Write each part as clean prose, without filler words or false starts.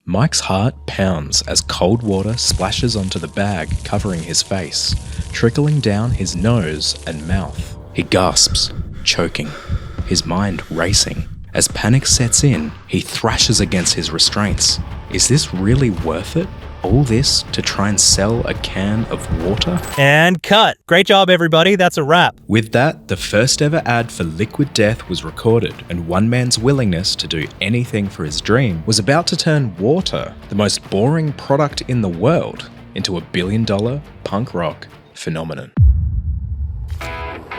Mike's heart pounds as cold water splashes onto the bag covering his face, trickling down his nose and mouth. He gasps, choking, his mind racing. As panic sets in, he thrashes against his restraints. Is this really worth it? All this to try and sell a can of water? And cut. Great job, everybody. That's a wrap. With that, the first ever ad for liquid death was recorded, and one man's willingness to do anything for his dream was about to turn water, the most boring product in the world, into a billion-dollar punk rock phenomenon.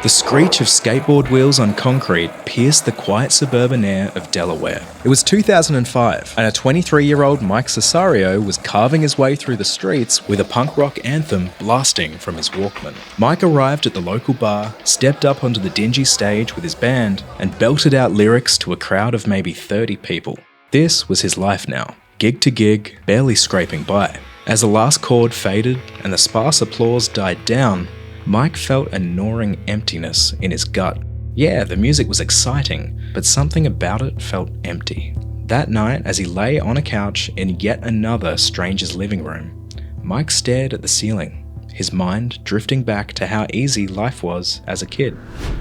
The screech of skateboard wheels on concrete pierced the quiet suburban air of Delaware. It was 2005, and a 23-year-old Mike Cessario was carving his way through the streets with a punk rock anthem blasting from his Walkman. Mike arrived at the local bar, stepped up onto the dingy stage with his band, and belted out lyrics to a crowd of maybe 30 people. This was his life now, gig to gig, barely scraping by. As the last chord faded and the sparse applause died down, Mike felt a gnawing emptiness in his gut. Yeah, the music was exciting, but something about it felt empty. That night, as he lay on a couch in yet another stranger's living room, Mike stared at the ceiling, his mind drifting back to how easy life was as a kid.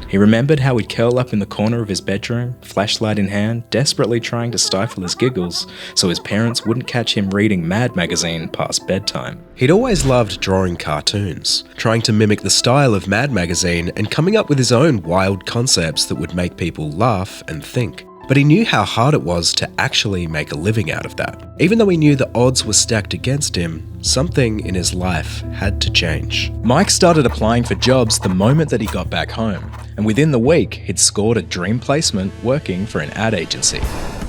He remembered how he'd curl up in the corner of his bedroom, flashlight in hand, desperately trying to stifle his giggles so his parents wouldn't catch him reading Mad magazine past bedtime. He'd always loved drawing cartoons, trying to mimic the style of Mad magazine and coming up with his own wild concepts that would make people laugh and think. But he knew how hard it was to actually make a living out of that. Even though he knew the odds were stacked against him, something in his life had to change. Mike started applying for jobs the moment that he got back home, and within the week, he'd scored a dream placement working for an ad agency.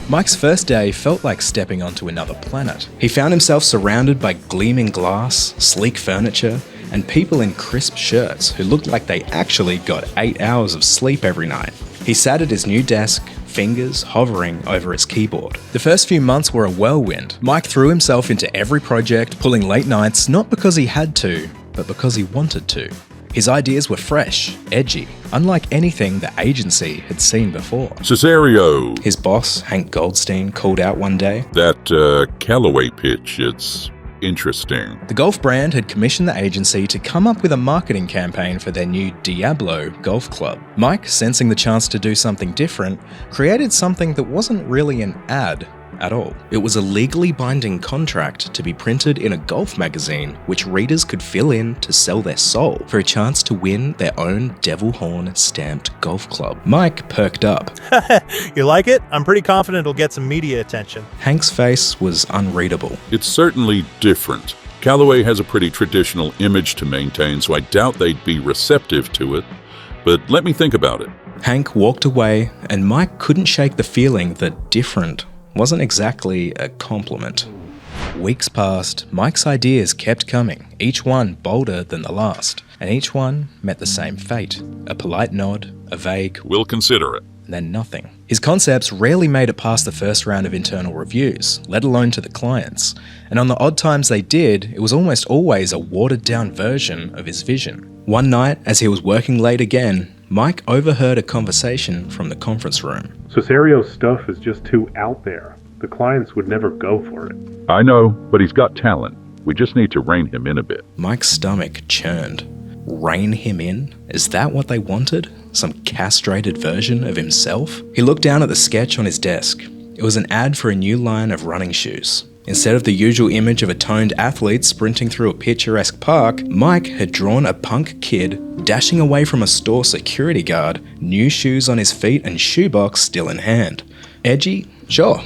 Mike's first day felt like stepping onto another planet. He found himself surrounded by gleaming glass, sleek furniture, and people in crisp shirts who looked like they actually got 8 hours of sleep every night. He sat at his new desk, fingers hovering over his keyboard. The first few months were a whirlwind. Mike threw himself into every project, pulling late nights, not because he had to, but because he wanted to. His ideas were fresh, edgy, unlike anything the agency had seen before. Cessario! His boss, Hank Goldstein, called out one day. That Callaway pitch, it's interesting. The golf brand had commissioned the agency to come up with a marketing campaign for their new Diablo golf club. Mike, sensing the chance to do something different, created something that wasn't really an ad at all. It was a legally binding contract to be printed in a golf magazine which readers could fill in to sell their soul for a chance to win their own devil horn stamped golf club. Mike perked up. You like it? I'm pretty confident it'll get some media attention. Hank's face was unreadable. It's certainly different. Callaway has a pretty traditional image to maintain, so I doubt they'd be receptive to it. But let me think about it. Hank walked away, and Mike couldn't shake the feeling that different wasn't exactly a compliment. Weeks passed, Mike's ideas kept coming, each one bolder than the last, and each one met the same fate. A polite nod, a vague, "We'll consider it," and then nothing. His concepts rarely made it past the first round of internal reviews, let alone to the clients, and on the odd times they did, it was almost always a watered-down version of his vision. One night, as he was working late again, Mike overheard a conversation from the conference room. Cessario's stuff is just too out there. The clients would never go for it. I know, but he's got talent. We just need to rein him in a bit. Mike's stomach churned. Rein him in? Is that what they wanted? Some castrated version of himself? He looked down at the sketch on his desk. It was an ad for a new line of running shoes. Instead of the usual image of a toned athlete sprinting through a picturesque park, Mike had drawn a punk kid dashing away from a store security guard, new shoes on his feet and shoebox still in hand. Edgy? Sure,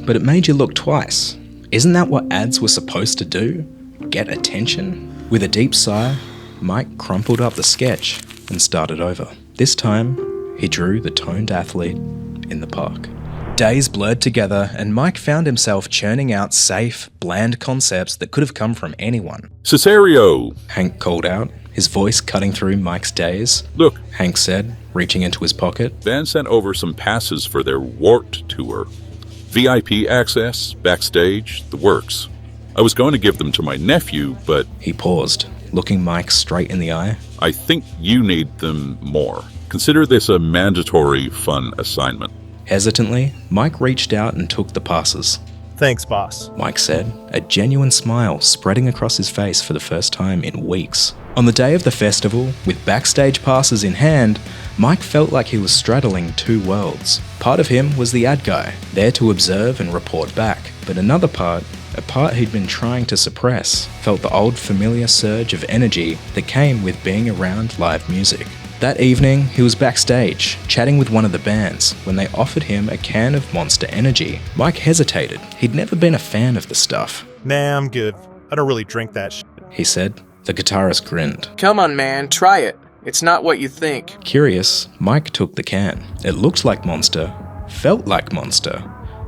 but it made you look twice. Isn't that what ads were supposed to do? Get attention? With a deep sigh, Mike crumpled up the sketch and started over. This time, he drew the toned athlete in the park. Days blurred together, and Mike found himself churning out safe, bland concepts that could have come from anyone. "Cessario!" Hank called out, his voice cutting through Mike's daze. "Look," Hank said, reaching into his pocket. Van sent over some passes for their Warped tour. VIP access, backstage, the works. I was going to give them to my nephew, but He paused, looking Mike straight in the eye. I think you need them more. Consider this a mandatory fun assignment. Hesitantly, Mike reached out and took the passes. Thanks, boss. Mike said, a genuine smile spreading across his face for the first time in weeks. On the day of the festival, with backstage passes in hand, Mike felt like he was straddling two worlds. Part of him was the ad guy, there to observe and report back, but another part, a part he'd been trying to suppress, felt the old familiar surge of energy that came with being around live music. That evening, he was backstage, chatting with one of the bands, when they offered him a can of Monster Energy. Mike hesitated. He'd never been a fan of the stuff. Nah, I'm good. I don't really drink that shit. He said. The guitarist grinned. Come on, man, try it. It's not what you think. Curious, Mike took the can. It looked like Monster, felt like Monster,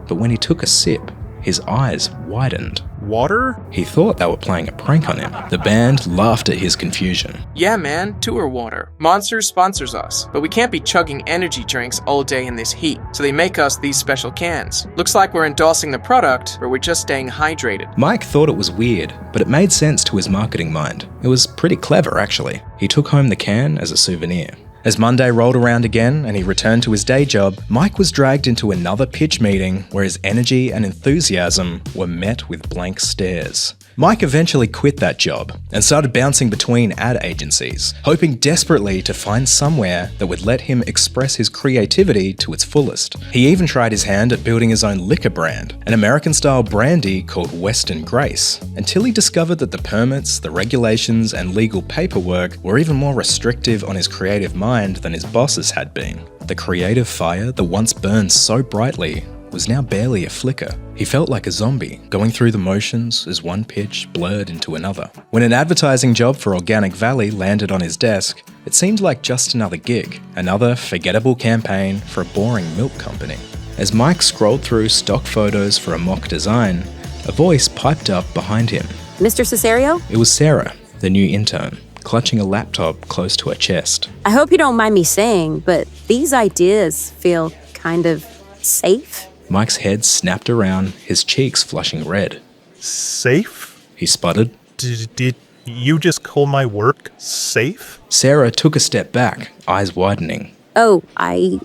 but when he took a sip, his eyes widened. Water? He thought they were playing a prank on him. The band laughed at his confusion. Yeah, man, tour water. Monster sponsors us, but we can't be chugging energy drinks all day in this heat, so they make us these special cans. Looks like we're endorsing the product, but we're just staying hydrated. Mike thought it was weird, but it made sense to his marketing mind. It was pretty clever, actually. He took home the can as a souvenir. As Monday rolled around again and he returned to his day job, Mike was dragged into another pitch meeting where his energy and enthusiasm were met with blank stares. Mike eventually quit that job and started bouncing between ad agencies, hoping desperately to find somewhere that would let him express his creativity to its fullest. He even tried his hand at building his own liquor brand, an American-style brandy called Western Grace, until he discovered that the permits, the regulations, and legal paperwork were even more restrictive on his creative mind than his bosses had been. The creative fire that once burned so brightly was now barely a flicker. He felt like a zombie, going through the motions as one pitch blurred into another. When an advertising job for Organic Valley landed on his desk, it seemed like just another gig, another forgettable campaign for a boring milk company. As Mike scrolled through stock photos for a mock design, a voice piped up behind him. Mr. Cessario? It was Sarah, the new intern, clutching a laptop close to her chest. I hope you don't mind me saying, but these ideas feel kind of safe. Mike's head snapped around, his cheeks flushing red. Safe? He sputtered. Did you just call my work safe? Sarah took a step back, eyes widening. Oh, I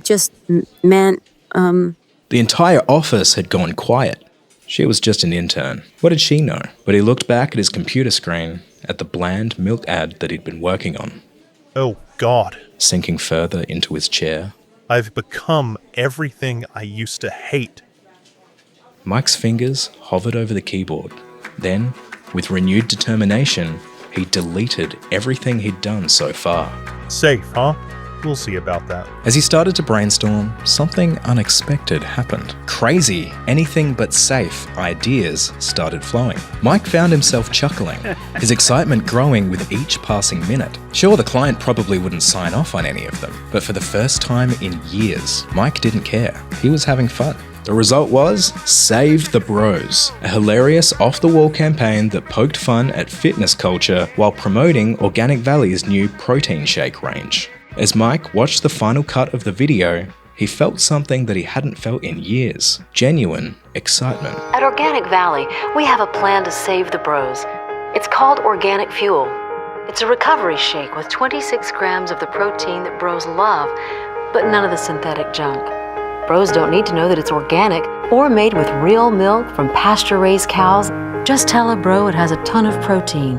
just meant, The entire office had gone quiet. She was just an intern. What did she know? But he looked back at his computer screen, at the bland milk ad that he'd been working on. Oh, God. Sinking further into his chair. I've become everything I used to hate. Mike's fingers hovered over the keyboard. Then, with renewed determination, he deleted everything he'd done so far. Safe, huh? We'll see about that. As he started to brainstorm, something unexpected happened. Crazy, anything but safe ideas started flowing. Mike found himself chuckling, his excitement growing with each passing minute. Sure, the client probably wouldn't sign off on any of them, but for the first time in years, Mike didn't care. He was having fun. The result was Save the Bros, a hilarious off-the-wall campaign that poked fun at fitness culture while promoting Organic Valley's new protein shake range. As Mike watched the final cut of the video, he felt something that he hadn't felt in years. Genuine excitement. At Organic Valley, we have a plan to save the bros. It's called Organic Fuel. It's a recovery shake with 26 grams of the protein that bros love, but none of the synthetic junk. Bros don't need to know that it's organic or made with real milk from pasture-raised cows. Just tell a bro it has a ton of protein,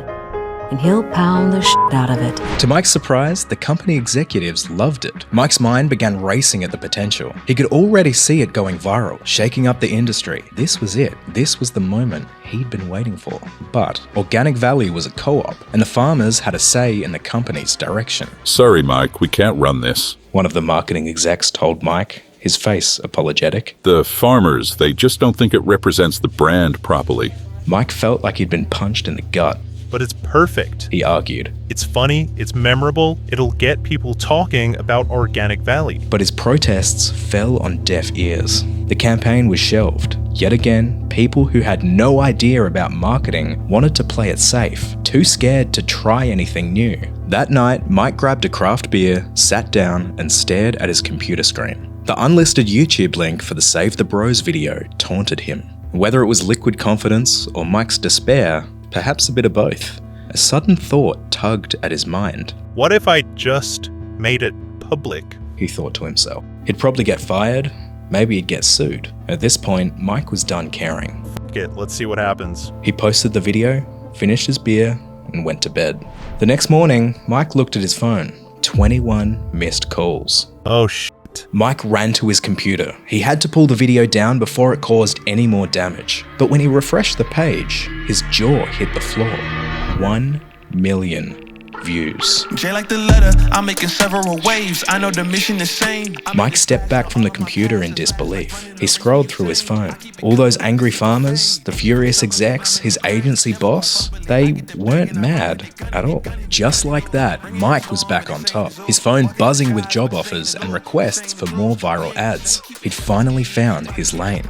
and he'll pound the shit out of it. To Mike's surprise, the company executives loved it. Mike's mind began racing at the potential. He could already see it going viral, shaking up the industry. This was it. This was the moment he'd been waiting for. But Organic Valley was a co-op, and the farmers had a say in the company's direction. Sorry, Mike, we can't run this. One of the marketing execs told Mike, his face apologetic. The farmers, they just don't think it represents the brand properly. Mike felt like he'd been punched in the gut. But it's perfect. He argued. It's funny, it's memorable, it'll get people talking about Organic Valley. But his protests fell on deaf ears. The campaign was shelved. Yet again, people who had no idea about marketing wanted to play it safe, too scared to try anything new. That night, Mike grabbed a craft beer, sat down, and stared at his computer screen. The unlisted YouTube link for the Save the Bros video taunted him. Whether it was liquid confidence or Mike's despair, perhaps a bit of both, a sudden thought tugged at his mind. What if I just made it public? He thought to himself. He'd probably get fired, maybe he'd get sued. At this point, Mike was done caring. Let's see what happens. He posted the video, finished his beer, and went to bed. The next morning, Mike looked at his phone. 21 missed calls. Oh shit. Mike ran to his computer. He had to pull the video down before it caused any more damage. But when he refreshed the page, his jaw hit the floor. 1 million views. J like the letter, I'm making several waves. I know the mission is same. Mike stepped back from the computer in disbelief. He scrolled through his phone. All those angry farmers, the furious execs, his agency boss, they weren't mad at all. Just like that, Mike was back on top. His phone buzzing with job offers and requests for more viral ads. He'd finally found his lane.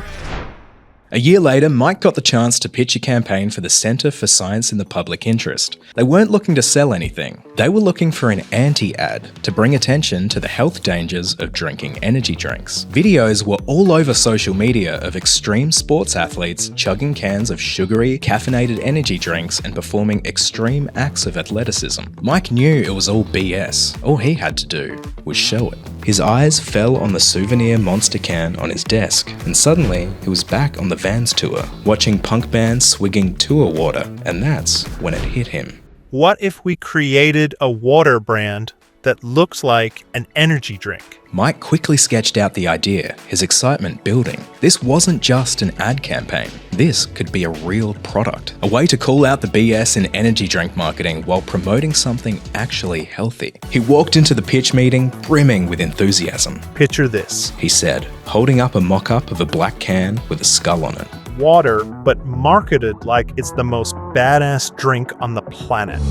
A year later, Mike got the chance to pitch a campaign for the Center for Science in the Public Interest. They weren't looking to sell anything. They were looking for an anti-ad to bring attention to the health dangers of drinking energy drinks. Videos were all over social media of extreme sports athletes chugging cans of sugary, caffeinated energy drinks and performing extreme acts of athleticism. Mike knew it was all BS. All he had to do was show it. His eyes fell on the souvenir Monster can on his desk, and suddenly he was back on the Vans tour, watching punk bands swigging tour water, and that's when it hit him. What if we created a water brand that looks like an energy drink? Mike quickly sketched out the idea, his excitement building. This wasn't just an ad campaign. This could be a real product, a way to call out the BS in energy drink marketing while promoting something actually healthy. He walked into the pitch meeting brimming with enthusiasm. Picture this. He said, holding up a mock-up of a black can with a skull on it. Water, but marketed like it's the most badass drink on the planet.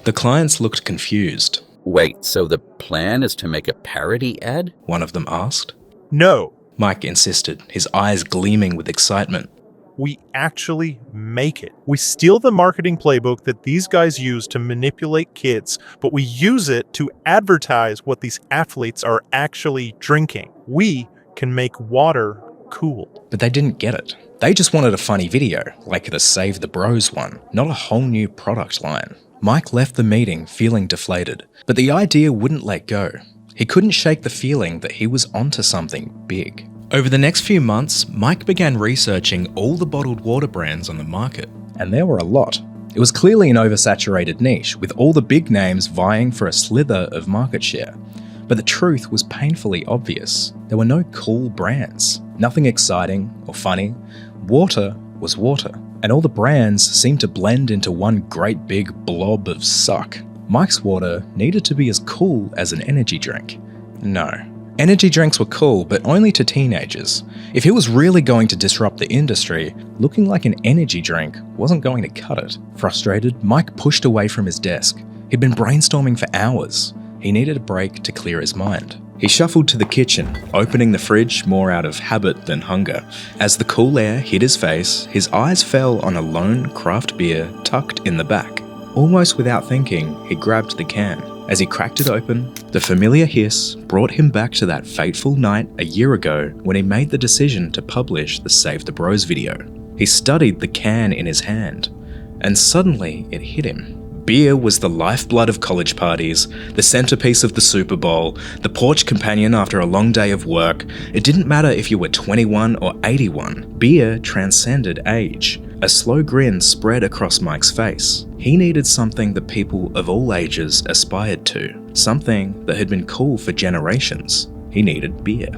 The clients looked confused. Wait, so the plan is to make a parody ad? One of them asked. No. Mike insisted, his eyes gleaming with excitement. We actually make it. We steal the marketing playbook that these guys use to manipulate kids, but we use it to advertise what these athletes are actually drinking. We can make water cool. But they didn't get it. They just wanted a funny video, like the Save the Bros one, not a whole new product line. Mike left the meeting feeling deflated, but the idea wouldn't let go. He couldn't shake the feeling that he was onto something big. Over the next few months, Mike began researching all the bottled water brands on the market, and there were a lot. It was clearly an oversaturated niche, with all the big names vying for a slither of market share. But the truth was painfully obvious. There were no cool brands, nothing exciting or funny. Water was water, and all the brands seemed to blend into one great big blob of suck. Mike's water needed to be as cool as an energy drink. No. Energy drinks were cool, but only to teenagers. If he was really going to disrupt the industry, looking like an energy drink wasn't going to cut it. Frustrated, Mike pushed away from his desk. He'd been brainstorming for hours. He needed a break to clear his mind. He shuffled to the kitchen, opening the fridge more out of habit than hunger. As the cool air hit his face, his eyes fell on a lone craft beer tucked in the back. Almost without thinking, he grabbed the can. As he cracked it open, the familiar hiss brought him back to that fateful night a year ago when he made the decision to publish the Save the Bros video. He studied the can in his hand, and suddenly it hit him. Beer was the lifeblood of college parties, the centerpiece of the Super Bowl, the porch companion after a long day of work. It didn't matter if you were 21 or 81. Beer transcended age. A slow grin spread across Mike's face. He needed something that people of all ages aspired to, something that had been cool for generations. He needed beer.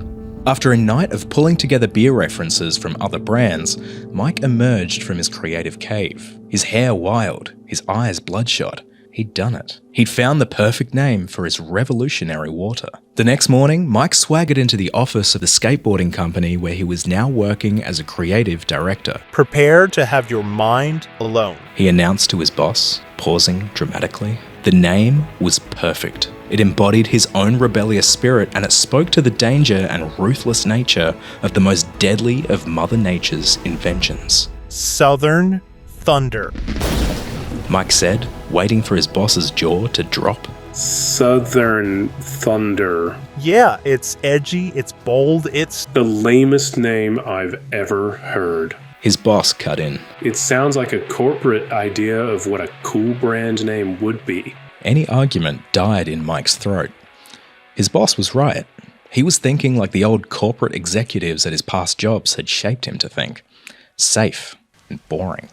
After a night of pulling together beer references from other brands, Mike emerged from his creative cave, his hair wild, his eyes bloodshot. He'd done it. He'd found the perfect name for his revolutionary water. The next morning, Mike swaggered into the office of the skateboarding company where he was now working as a creative director. Prepare to have your mind alone, he announced to his boss, pausing dramatically. The name was perfect. It embodied his own rebellious spirit, and it spoke to the danger and ruthless nature of the most deadly of Mother Nature's inventions. Southern Thunder, Mike said, waiting for his boss's jaw to drop. Southern Thunder. Yeah, it's edgy, it's bold, it's the lamest name I've ever heard. His boss cut in. It sounds like a corporate idea of what a cool brand name would be. Any argument died in Mike's throat. His boss was right. He was thinking like the old corporate executives at his past jobs had shaped him to think. Safe and boring.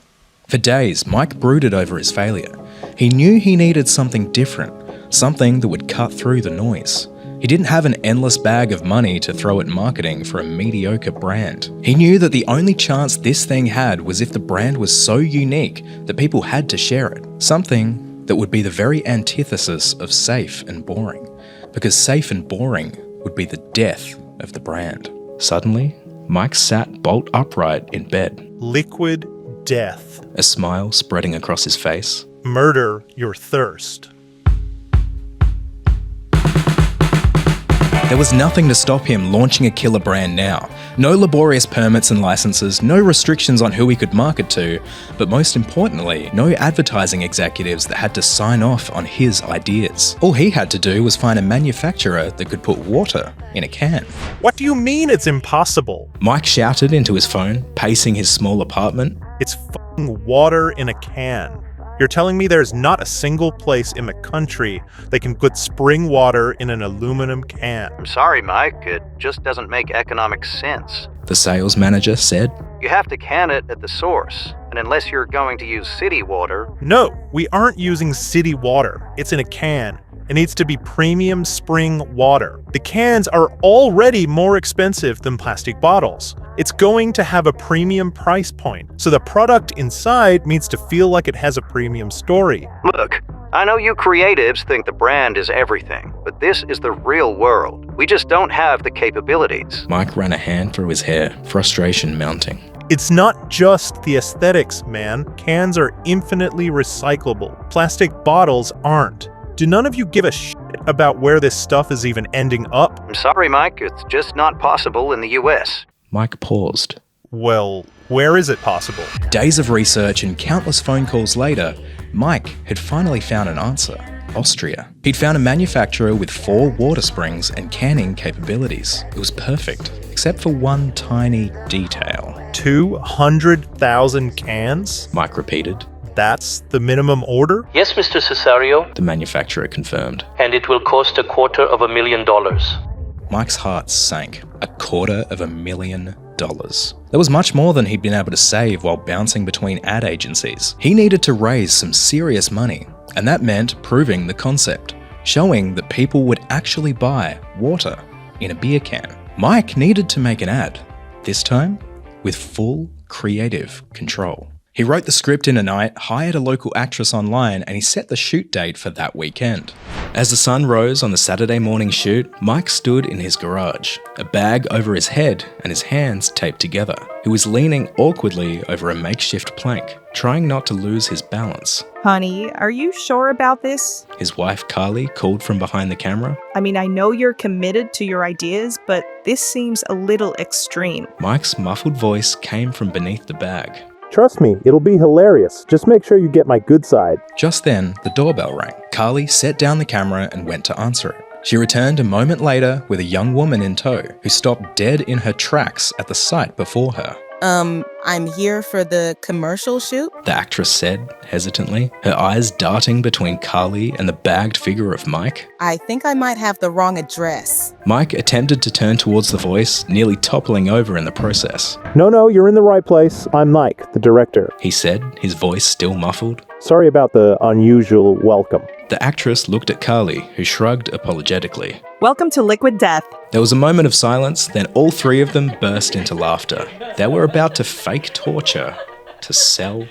For days, Mike brooded over his failure. He knew he needed something different, something that would cut through the noise. He didn't have an endless bag of money to throw at marketing for a mediocre brand. He knew that the only chance this thing had was if the brand was so unique that people had to share it. Something that would be the very antithesis of safe and boring. Because safe and boring would be the death of the brand. Suddenly, Mike sat bolt upright in bed. Liquid death. A smile spreading across his face. Murder your thirst. There was nothing to stop him launching a killer brand now. No laborious permits and licenses, no restrictions on who he could market to, but most importantly, no advertising executives that had to sign off on his ideas. All he had to do was find a manufacturer that could put water in a can. What do you mean it's impossible? Mike shouted into his phone, pacing his small apartment. It's f***ing water in a can. You're telling me there's not a single place in the country that can put spring water in an aluminum can? I'm sorry, Mike. It just doesn't make economic sense. The sales manager said. You have to can it at the source. And unless you're going to use city water... No, we aren't using city water. It's in a can. It needs to be premium spring water. The cans are already more expensive than plastic bottles. It's going to have a premium price point, so the product inside needs to feel like it has a premium story. Look, I know you creatives think the brand is everything, but this is the real world. We just don't have the capabilities. Mike ran a hand through his hair, frustration mounting. It's not just the aesthetics, man. Cans are infinitely recyclable. Plastic bottles aren't. Do none of you give a shit about where this stuff is even ending up? I'm sorry, Mike. It's just not possible in the US. Mike paused. Well, where is it possible? Days of research and countless phone calls later, Mike had finally found an answer. Austria. He'd found a manufacturer with 4 water springs and canning capabilities. It was perfect, except for one tiny detail. 200,000 cans? Mike repeated. That's the minimum order? Yes, Mr. Cessario. The manufacturer confirmed. And it will cost $250,000. Mike's heart sank. $250,000. That was much more than he'd been able to save while bouncing between ad agencies. He needed to raise some serious money, and that meant proving the concept, showing that people would actually buy water in a beer can. Mike needed to make an ad, this time with full creative control. He wrote the script in a night, hired a local actress online, and he set the shoot date for that weekend. As the sun rose on the Saturday morning shoot, Mike stood in his garage, a bag over his head and his hands taped together. He was leaning awkwardly over a makeshift plank, trying not to lose his balance. Honey, are you sure about this? His wife Carly called from behind the camera. I mean, I know you're committed to your ideas, but this seems a little extreme. Mike's muffled voice came from beneath the bag. Trust me, it'll be hilarious. Just make sure you get my good side. Just then, the doorbell rang. Carly set down the camera and went to answer it. She returned a moment later with a young woman in tow who stopped dead in her tracks at the sight before her. I'm here for the commercial shoot? The actress said, hesitantly, her eyes darting between Carly and the bagged figure of Mike. I think I might have the wrong address. Mike attempted to turn towards the voice, nearly toppling over in the process. No, you're in the right place. I'm Mike, the director, he said, his voice still muffled. Sorry about the unusual welcome. The actress looked at Carly, who shrugged apologetically. Welcome to Liquid Death. There was a moment of silence, then all 3 of them burst into laughter. They were about to fake torture to sell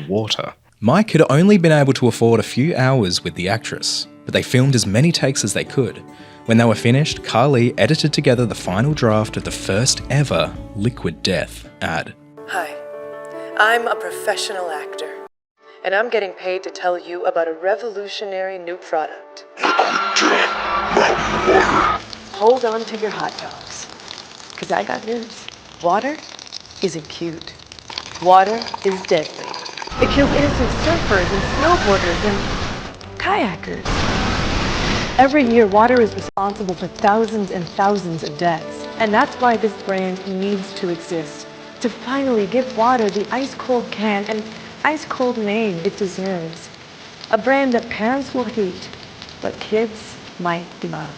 water. Mike had only been able to afford a few hours with the actress, but they filmed as many takes as they could. When they were finished, Carly edited together the final draft of the first ever Liquid Death ad. Hi, I'm a professional actor, and I'm getting paid to tell you about a revolutionary new product. Hold on to your hot dogs, because I got news. Water isn't cute. Water is deadly. It kills innocent surfers and snowboarders and kayakers. Every year, water is responsible for thousands and thousands of deaths. And that's why this brand needs to exist. To finally give water the ice-cold can and ice-cold name it deserves. A brand that parents will hate, but kids might love.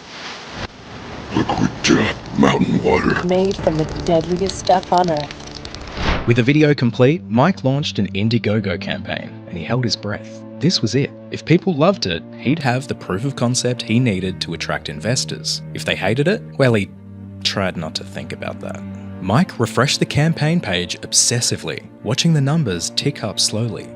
Liquid death, mountain water. Made from the deadliest stuff on Earth. With the video complete, Mike launched an Indiegogo campaign, and he held his breath. This was it. If people loved it, he'd have the proof of concept he needed to attract investors. If they hated it, well, he tried not to think about that. Mike refreshed the campaign page obsessively, watching the numbers tick up slowly.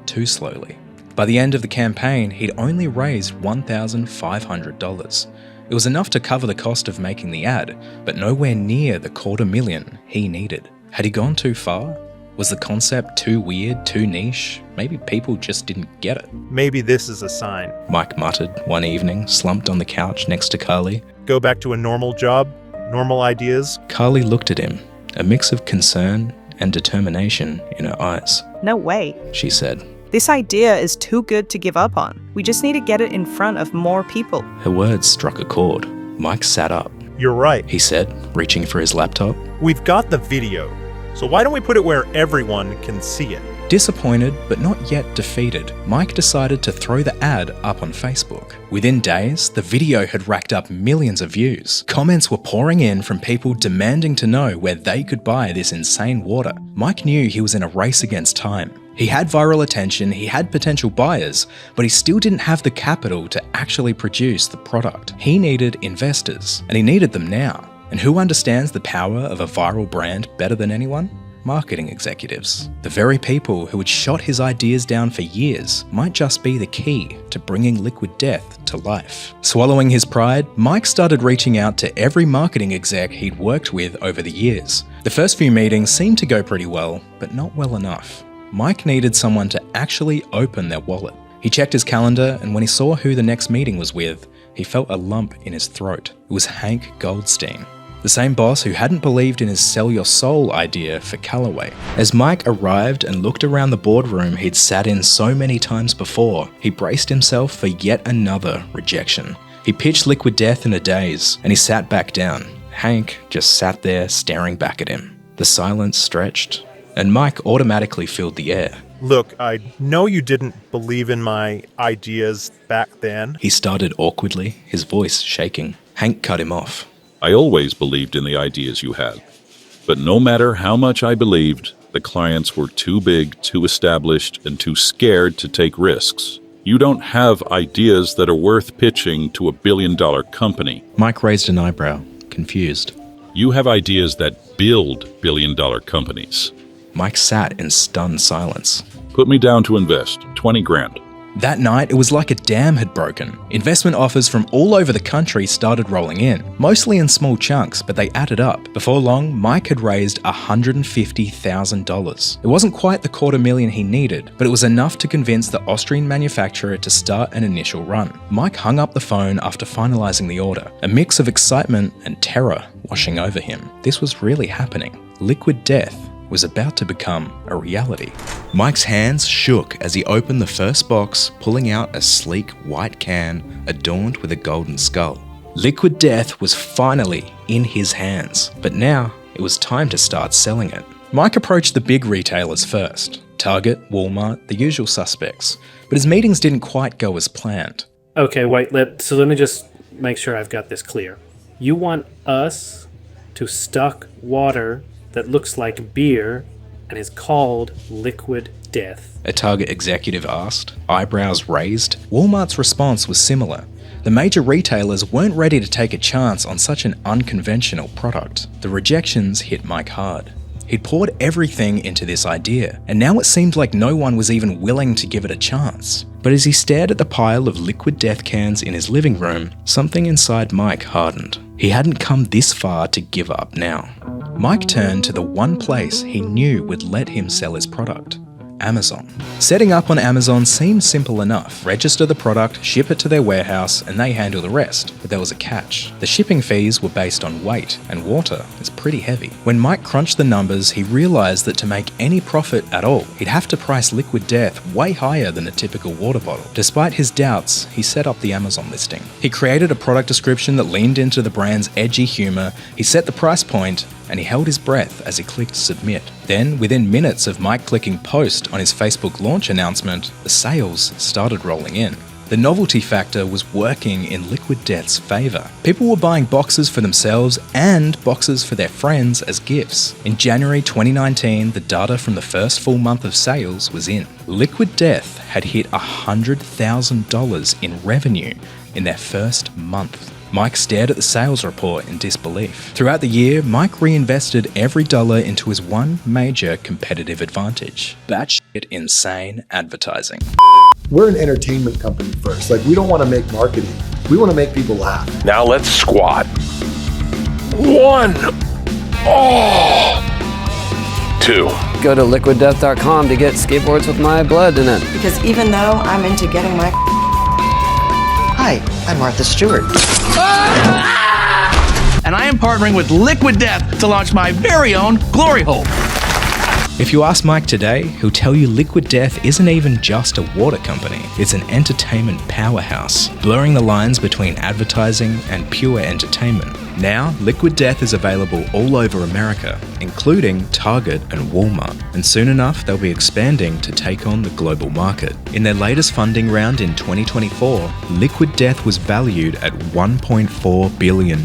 Too slowly. By the end of the campaign, he'd only raised $1,500. It was enough to cover the cost of making the ad, but nowhere near the $250,000 he needed. Had he gone too far? Was the concept too weird, too niche? Maybe people just didn't get it. Maybe this is a sign. Mike muttered one evening, slumped on the couch next to Carly. Go back to a normal job? Normal ideas? Carly looked at him, a mix of concern and determination in her eyes. No way, she said. This idea is too good to give up on. We just need to get it in front of more people. Her words struck a chord. Mike sat up. You're right, he said, reaching for his laptop. We've got the video, so why don't we put it where everyone can see it? Disappointed, but not yet defeated, Mike decided to throw the ad up on Facebook. Within days, the video had racked up millions of views. Comments were pouring in from people demanding to know where they could buy this insane water. Mike knew he was in a race against time. He had viral attention, he had potential buyers, but he still didn't have the capital to actually produce the product. He needed investors, and he needed them now. And who understands the power of a viral brand better than anyone? Marketing executives. The very people who had shot his ideas down for years might just be the key to bringing Liquid Death to life. Swallowing his pride, Mike started reaching out to every marketing exec he'd worked with over the years. The first few meetings seemed to go pretty well, but not well enough. Mike needed someone to actually open their wallet. He checked his calendar, and when he saw who the next meeting was with, he felt a lump in his throat. It was Hank Goldstein, the same boss who hadn't believed in his sell your soul idea for Callaway. As Mike arrived and looked around the boardroom he'd sat in so many times before, he braced himself for yet another rejection. He pitched Liquid Death in a daze, and he sat back down. Hank just sat there staring back at him. The silence stretched, and Mike automatically filled the air. Look, I know you didn't believe in my ideas back then. He started awkwardly, his voice shaking. Hank cut him off. I always believed in the ideas you had. But no matter how much I believed, the clients were too big, too established, and too scared to take risks. You don't have ideas that are worth pitching to a billion-dollar company. Mike raised an eyebrow, confused. You have ideas that build billion-dollar companies. Mike sat in stunned silence. Put me down to invest, 20 grand. That night, it was like a dam had broken. Investment offers from all over the country started rolling in, mostly in small chunks, but they added up. Before long, Mike had raised $150,000. It wasn't quite the $250,000 he needed, but it was enough to convince the Austrian manufacturer to start an initial run. Mike hung up the phone after finalizing the order, a mix of excitement and terror washing over him. This was really happening. Liquid Death was about to become a reality. Mike's hands shook as he opened the first box, pulling out a sleek white can adorned with a golden skull. Liquid Death was finally in his hands, but now it was time to start selling it. Mike approached the big retailers first, Target, Walmart, the usual suspects, but his meetings didn't quite go as planned. Okay, wait, let me just make sure I've got this clear. You want us to stock water that looks like beer and is called Liquid Death? A Target executive asked, eyebrows raised. Walmart's response was similar. The major retailers weren't ready to take a chance on such an unconventional product. The rejections hit Mike hard. He'd poured everything into this idea, and now it seemed like no one was even willing to give it a chance. But as he stared at the pile of Liquid Death cans in his living room, something inside Mike hardened. He hadn't come this far to give up now. Mike turned to the one place he knew would let him sell his product: Amazon. Setting up on Amazon seemed simple enough. Register the product, ship it to their warehouse, and they handle the rest. But there was a catch. The shipping fees were based on weight, and water is pretty heavy. When Mike crunched the numbers, he realized that to make any profit at all, he'd have to price Liquid Death way higher than a typical water bottle. Despite his doubts, he set up the Amazon listing. He created a product description that leaned into the brand's edgy humor, he set the price point, and he held his breath as he clicked submit. Then, within minutes of Mike clicking post on his Facebook launch announcement, the sales started rolling in. The novelty factor was working in Liquid Death's favour. People were buying boxes for themselves and boxes for their friends as gifts. In January 2019, the data from the first full month of sales was in. Liquid Death had hit $100,000 in revenue in their first month. Mike stared at the sales report in disbelief. Throughout the year, Mike reinvested every dollar into his one major competitive advantage: batshit insane advertising. We're an entertainment company first. Like, we don't want to make marketing. We want to make people laugh. Now let's squat. 1. Oh. 2. Go to liquiddeath.com to get skateboards with my blood in it. Because even though I'm into getting my... Hi, I'm Martha Stewart. And I am partnering with Liquid Death to launch my very own Glory Hole. If you ask Mike today, he'll tell you Liquid Death isn't even just a water company, it's an entertainment powerhouse, blurring the lines between advertising and pure entertainment. Now, Liquid Death is available all over America, including Target and Walmart, and soon enough they'll be expanding to take on the global market. In their latest funding round in 2024, Liquid Death was valued at $1.4 billion.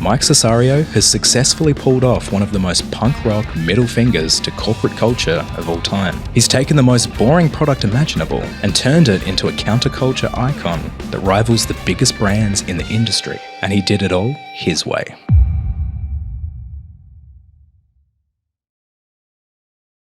Mike Cessario has successfully pulled off one of the most punk rock middle fingers to corporate culture of all time. He's taken the most boring product imaginable and turned it into a counterculture icon that rivals the biggest brands in the industry. And he did it all his way.